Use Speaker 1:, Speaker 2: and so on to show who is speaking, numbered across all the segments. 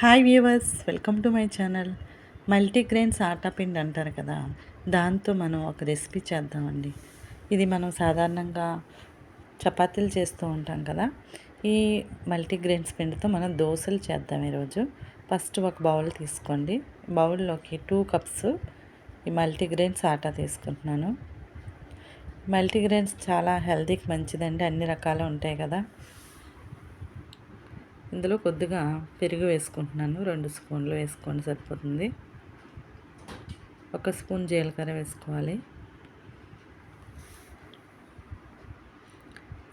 Speaker 1: Hi viewers, welcome to my channel. Multigrains atta పిండి అంటారు కదా, దాంతో మనం ఒక రెసిపీ చేద్దామండి. ఇది మనం సాధారణంగా చపాతీలు చేస్తూ ఉంటాం కదా. ఈ మల్టీగ్రెయిన్స్ పిండితో మనం దోశలు చేద్దాం ఈరోజు. ఫస్ట్ ఒక బౌల్ తీసుకోండి. బౌల్లోకి 2 కప్స్ ఈ మల్టీగ్రెయిన్స్ ఆటా తీసుకుంటున్నాను. మల్టీగ్రెయిన్స్ చాలా హెల్తీకి మంచిదండి, అన్ని రకాలు ఉంటాయి కదా. ఇందులో కొద్దిగా పెరుగు వేసుకుంటున్నాను. 2 స్పూన్లు వేసుకోండి, సరిపోతుంది. 1 స్పూన్ జీలకర్ర వేసుకోవాలి.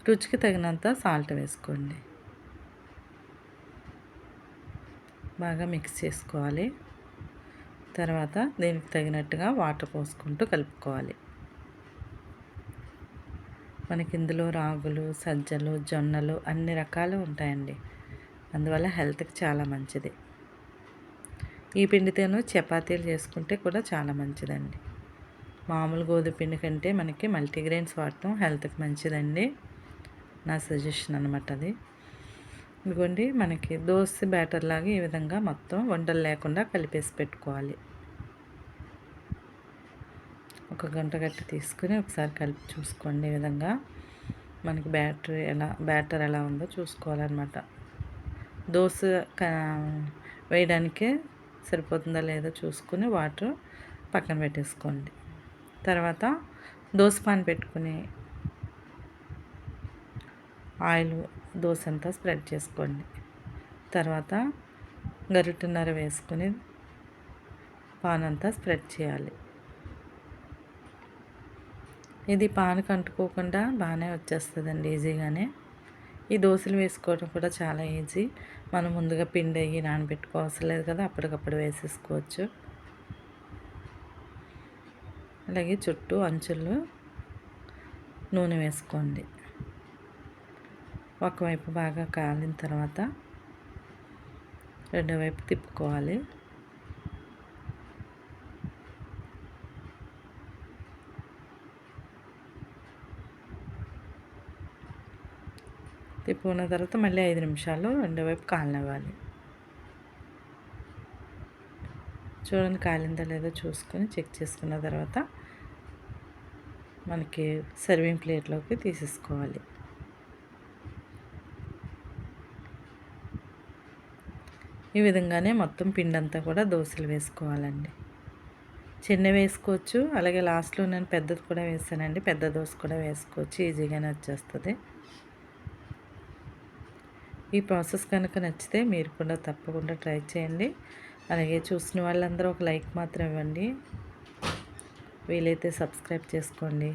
Speaker 1: రుచికి తగినంత సాల్ట్ వేసుకోండి. బాగా మిక్స్ చేసుకోవాలి. తర్వాత దీనికి తగినట్టుగా వాటర్ పోసుకుంటూ కలుపుకోవాలి. మనకి ఇందులో రాగులు, సజ్జలు, జొన్నలు అన్ని రకాలు ఉంటాయండి. అందువల్ల హెల్త్కి చాలా మంచిది. ఈ పిండితోనూ చపాతీలు చేసుకుంటే కూడా చాలా మంచిదండి. మామూలు గోధుమ పిండి కంటే మనకి మల్టీగ్రెయిన్స్ వాడటం హెల్త్కి మంచిదండి. నా సజెషన్ అనమాట అది. ఇదిగోండి, మనకి దోశ బ్యాటర్ లాగా ఈ విధంగా మొత్తం వంటలు లేకుండా కలిపేసి పెట్టుకోవాలి. ఒక గంట గట్టి తీసుకుని ఒకసారి కలిపి చూసుకోండి. ఈ విధంగా మనకి బ్యాటర్ ఎలా ఉందో చూసుకోవాలన్నమాట. దోశ వేయడానికే సరిపోతుందా లేదో చూసుకుని వాటర్ పక్కన పెట్టేసుకోండి. తర్వాత దోశ పాన్ పెట్టుకుని ఆయిల్ దోశ అంతా స్ప్రెడ్ చేసుకోండి. తర్వాత గరిటెన్నర వేసుకుని పాన్ అంతా స్ప్రెడ్ చేయాలి. ఇది పాన్కి అంటుకోకుండా బాగానే వచ్చేస్తుందండి, ఈజీగానే. ఈ దోశలు వేసుకోవడం కూడా చాలా ఈజీ. మనం ముందుగా పిండి అయ్యి నానబెట్టుకోవాల్సిన లేదు కదా, అప్పటికప్పుడు వేసేసుకోవచ్చు. అలాగే చుట్టూ అంచులు నూనె వేసుకోండి. ఒకవైపు బాగా కాలిన తర్వాత రెండో వైపు తిప్పుకోవాలి. తిప్పుకున్న తర్వాత మళ్ళీ 5 నిమిషాలు రెండో వైపు కాలనివ్వాలి. చూడండి, కాలిందో లేదో చూసుకొని చెక్ చేసుకున్న తర్వాత మనకి సర్వింగ్ ప్లేట్లోకి తీసేసుకోవాలి. ఈ విధంగానే మొత్తం పిండి అంతా కూడా దోశలు వేసుకోవాలండి. చిన్న వేసుకోవచ్చు, అలాగే లాస్ట్లో నేను పెద్దది కూడా వేసానండి. పెద్ద దోశ కూడా వేసుకోవచ్చు, ఈజీగానే వచ్చేస్తుంది. ఈ ప్రాసెస్ కనుక నచ్చితే మీరు కూడా తప్పకుండా ట్రై చేయండి. అలాగే చూసిన వాళ్ళందరూ ఒక లైక్ మాత్రం ఇవ్వండి. వీలైతే సబ్స్క్రైబ్ చేసుకోండి.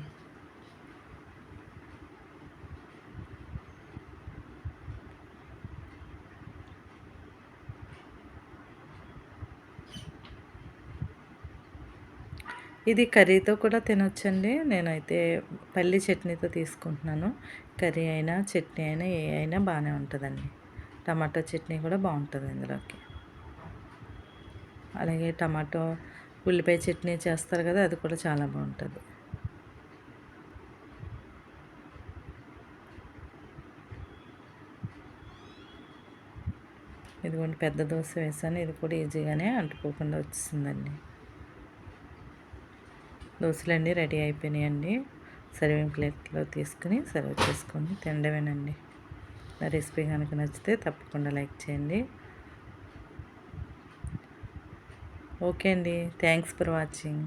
Speaker 1: ఇది కర్రీతో కూడా తినొచ్చండి. నేనైతే పల్లి చట్నీతో తీసుకుంటున్నాను. కర్రీ అయినా చట్నీ అయినా ఏ అయినా బాగానే ఉంటుందండి. టమాటో చట్నీ కూడా బాగుంటుంది ఇందులోకి. అలాగే టమాటో ఉల్లిపాయ చట్నీ చేస్తారు కదా, అది కూడా చాలా బాగుంటుంది. ఇదిగోండి, పెద్ద దోశ వేసాను. ఇది కూడా ఈజీగానే అంటుకోకుండా వచ్చిందండి. దోశలన్నీ రెడీ అయిపోయినాయండి. సర్వింగ్ ప్లేట్లో తీసుకుని సర్వ్ చేసుకొని తినడమేనండి. నా రెసిపీ కనుక నచ్చితే తప్పకుండా లైక్ చేయండి. ఓకే అండి, థ్యాంక్స్ ఫర్ వాచింగ్.